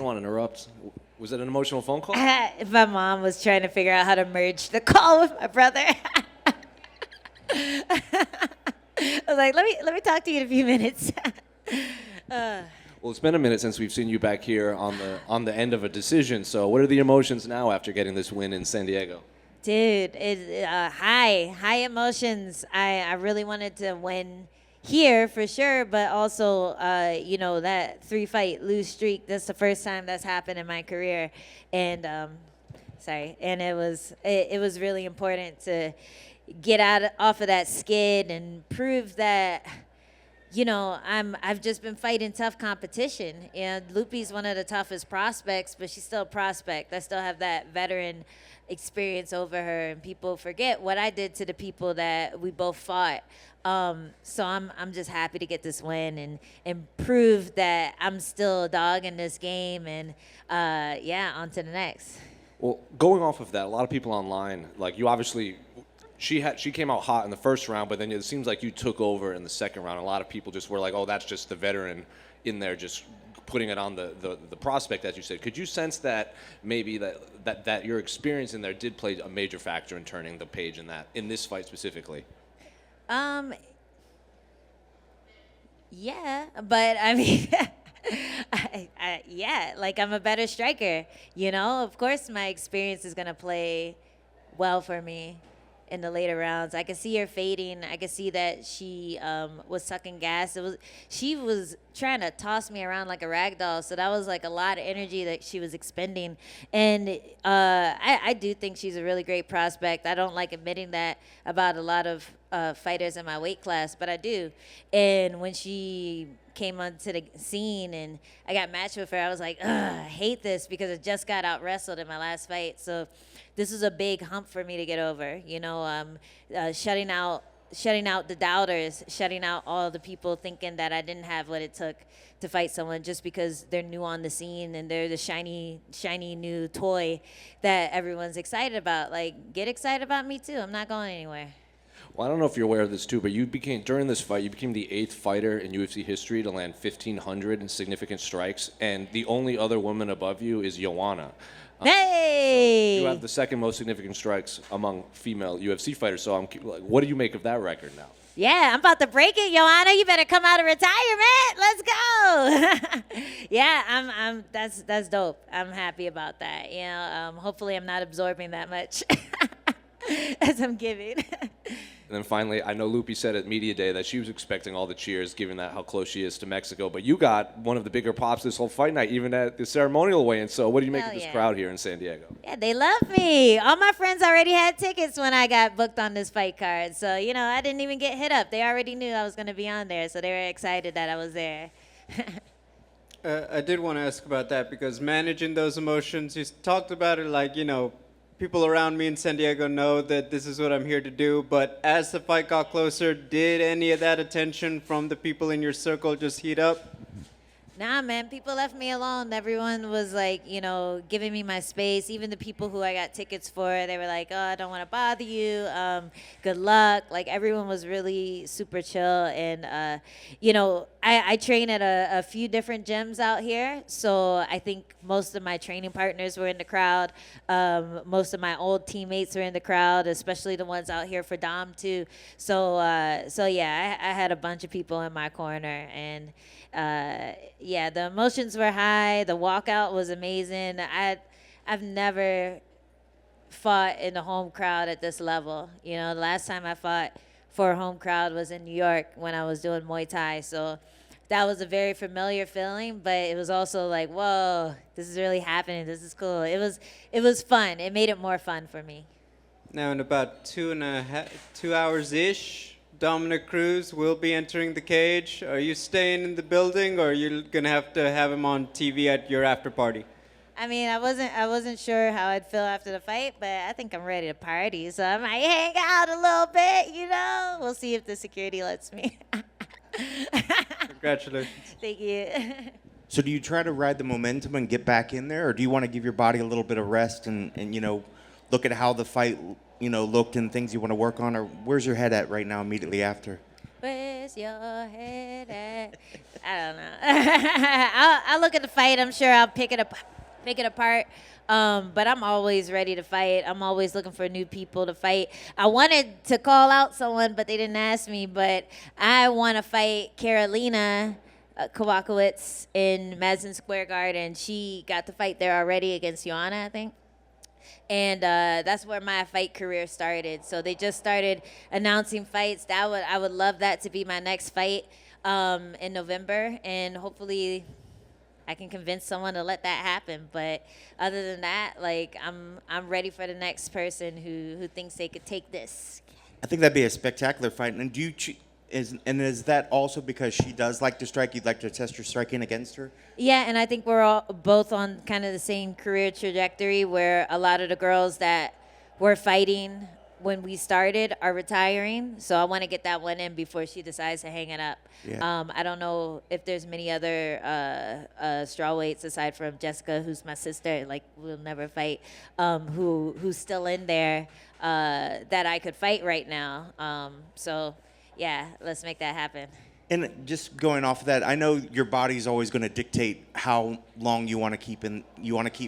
don't want to interrupt. Was it an emotional phone call? My mom was trying to figure out how to merge the call with my brother. I was like, let me talk to you in a few minutes. Well, it's been a minute since we've seen you back here on the end of a decision. So, what are the emotions now after getting this win in San Diego? Dude, it's high emotions. I really wanted to win here for sure, but also, that 3-fight lose streak. That's the first time that's happened in my career, and and it was really important to get off of that skid and prove that. I've just been fighting tough competition. Loopy's one of the toughest prospects, but she's still a prospect. I still have that veteran experience over her, and people forget what I did to the people that we both fought. So I'm just happy to get this win and prove that I'm still a dog in this game, and on to the next. Well, going off of that, a lot of people online, like you obviously. She came out hot in the first round, but then it seems like you took over in the second round. A lot of people just were like, oh, that's just the veteran in there just putting it on the prospect, as you said. Could you sense that maybe that your experience in there did play a major factor in turning the page in this fight specifically? Yeah, but I mean, I'm a better striker. Of course my experience is going to play well for me in the later rounds. I could see her fading. I could see that she was sucking gas. She was trying to toss me around like a rag doll, so that was like a lot of energy that she was expending. And I do think she's a really great prospect. I don't like admitting that about a lot of fighters in my weight class, but I do. And when she came onto the scene and I got matched with her, I was like, I hate this because I just got out wrestled in my last fight. So this was a big hump for me to get over. Shutting out the doubters, shutting out all the people thinking that I didn't have what it took to fight someone just because they're new on the scene and they're the shiny new toy that everyone's excited about. Like, get excited about me too. I'm not going anywhere. Well, I don't know if you're aware of this too, but during this fight, you became the 8th fighter in UFC history to land 1,500 in significant strikes, and the only other woman above you is Joanna. Hey! So you have the second most significant strikes among female UFC fighters. So what do you make of that record now? Yeah, I'm about to break it, Joanna. You better come out of retirement. Let's go. Yeah, that's dope. I'm happy about that. Hopefully I'm not absorbing that much as I'm giving. And then finally, I know Loopy said at Media Day that she was expecting all the cheers, given that how close she is to Mexico. But you got one of the bigger pops this whole fight night, even at the ceremonial weigh-in. So what do you make of this crowd here in San Diego? Yeah, they love me. All my friends already had tickets when I got booked on this fight card. So, I didn't even get hit up. They already knew I was going to be on there. So they were excited that I was there. I did want to ask about that because managing those emotions, you talked about it like, people around me in San Diego know that this is what I'm here to do, but as the fight got closer, did any of that attention from the people in your circle just heat up? Nah, man, people left me alone. Everyone was like, giving me my space. Even the people who I got tickets for, they were like, oh, I don't want to bother you. Good luck. Like, everyone was really super chill. And, I train at a few different gyms out here. So I think most of my training partners were in the crowd. Most of my old teammates were in the crowd, especially the ones out here for Dom, too. So yeah, I had a bunch of people in my corner. And, the emotions were high. The walkout was amazing. I've never fought in the home crowd at this level. The last time I fought for a home crowd was in New York when I was doing Muay Thai. So that was a very familiar feeling, but it was also like, whoa, this is really happening. This is cool. It was fun. It made it more fun for me. Now in about 2 hours-ish, Dominic Cruz will be entering the cage. Are you staying in the building, or are you gonna have him on TV at your after party? I mean, I wasn't sure how I'd feel after the fight, but I think I'm ready to party. So I might hang out a little bit. We'll see if the security lets me. Congratulations. Thank you. So do you try to ride the momentum and get back in there, or do you want to give your body a little bit of rest and look at how the fight looked and things you want to work on, or where's your head at right now immediately after? Pues Where's your head at? I don't know. I'll look at the fight. I'm sure I'll pick it apart. But I'm always ready to fight. I'm always looking for new people to fight. I wanted to call out someone, but they didn't ask me. But I want to fight Karolina Kowalkiewicz in Madison Square Garden. She got the fight there already against Joanna, I think. And that's where my fight career started. So they just started announcing fights. I would love that to be my next fight in November, and hopefully I can convince someone to let that happen. But other than that, like I'm ready for the next person who thinks they could take this. I think that'd be a spectacular fight. And is that also because she does like to strike? You'd like to test your striking against her? Yeah, and I think we're all both on kind of the same career trajectory where a lot of the girls that were fighting when we started are retiring. So I want to get that one in before she decides to hang it up. Yeah. I don't know if there's many other strawweights aside from Jessica, who's my sister, like we'll never fight, who's still in there that I could fight right now. So yeah, let's make that happen. And just going off of that, I know your body's always going to dictate how long you want to keep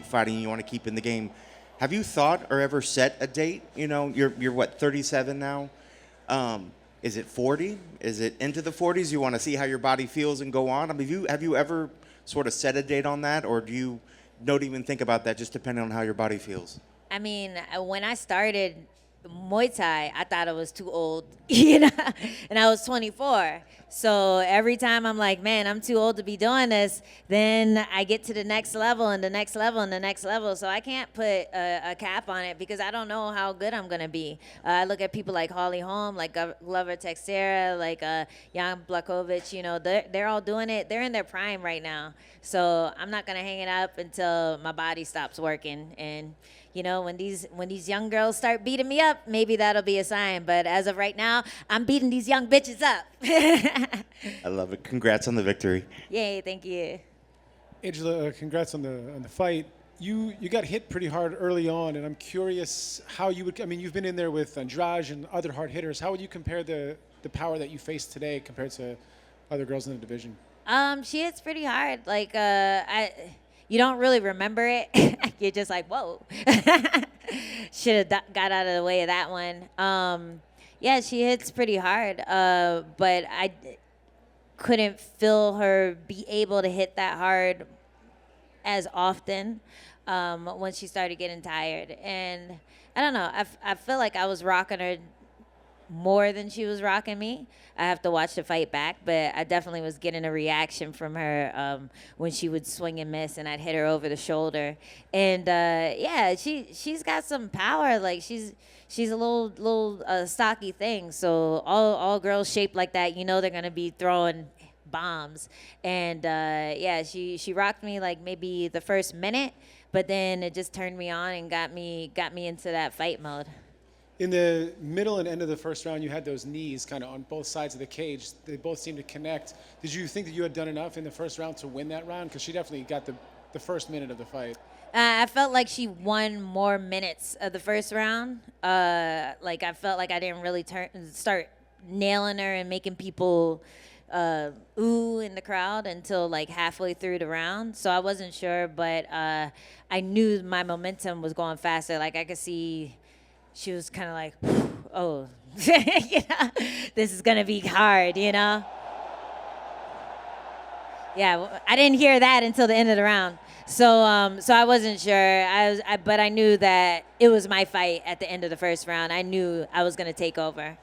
fighting, you want to keep in the game. Have you thought or ever set a date? You know, you're what, 37 now? Is it 40? Is it into the 40s? You want to see how your body feels and go on? I mean, have you ever sort of set a date on that, or do you don't even think about that, just depending on how your body feels? I mean, when I started Muay Thai, I thought I was too old, you know, and I was 24. So every time I'm like, man, I'm too old to be doing this, then I get to the next level and the next level and the next level. So I can't put a cap on it because I don't know how good I'm going to be. I look at people like Holly Holm, like Glover Teixeira, like Jan Blachowicz, you know, they're all doing it. They're in their prime right now. So I'm not going to hang it up until my body stops working. And you know, when these young girls start beating me up, maybe that'll be a sign. But as of right now, I'm beating these young bitches up. I love it. Congrats on the victory. Yay, thank you. Angela, congrats on the fight. You got hit pretty hard early on, and I'm curious how you would. I mean, you've been in there with Andrade and other hard hitters. How would you compare the power that you face today compared to other girls in the division? She hits pretty hard. Like you don't really remember it. You're just like, whoa. Should have got out of the way of that one. Yeah, she hits pretty hard, but I couldn't feel her be able to hit that hard as often when she started getting tired. And I don't know. I feel like I was rocking her more than she was rocking me. I have to watch the fight back, but I definitely was getting a reaction from her when she would swing and miss, and I'd hit her over the shoulder. And yeah, she's got some power. Like she's a little stocky thing. So all girls shaped like that, you know, they're gonna be throwing bombs. And yeah, she rocked me like maybe the first minute, but then it just turned me on and got me into that fight mode. In the middle and end of the first round, you had those knees kind of on both sides of the cage. They both seemed to connect. Did you think that you had done enough in the first round to win that round? Because she definitely got the first minute of the fight. I felt like she won more minutes of the first round. Like I felt like I didn't really start nailing her and making people ooh in the crowd until like halfway through the round. So I wasn't sure, but I knew my momentum was going faster. Like I could see she was kind of like, oh, you know, this is going to be hard, you know? Yeah, I didn't hear that until the end of the round. So so I wasn't sure. But I knew that it was my fight at the end of the first round. I knew I was going to take over.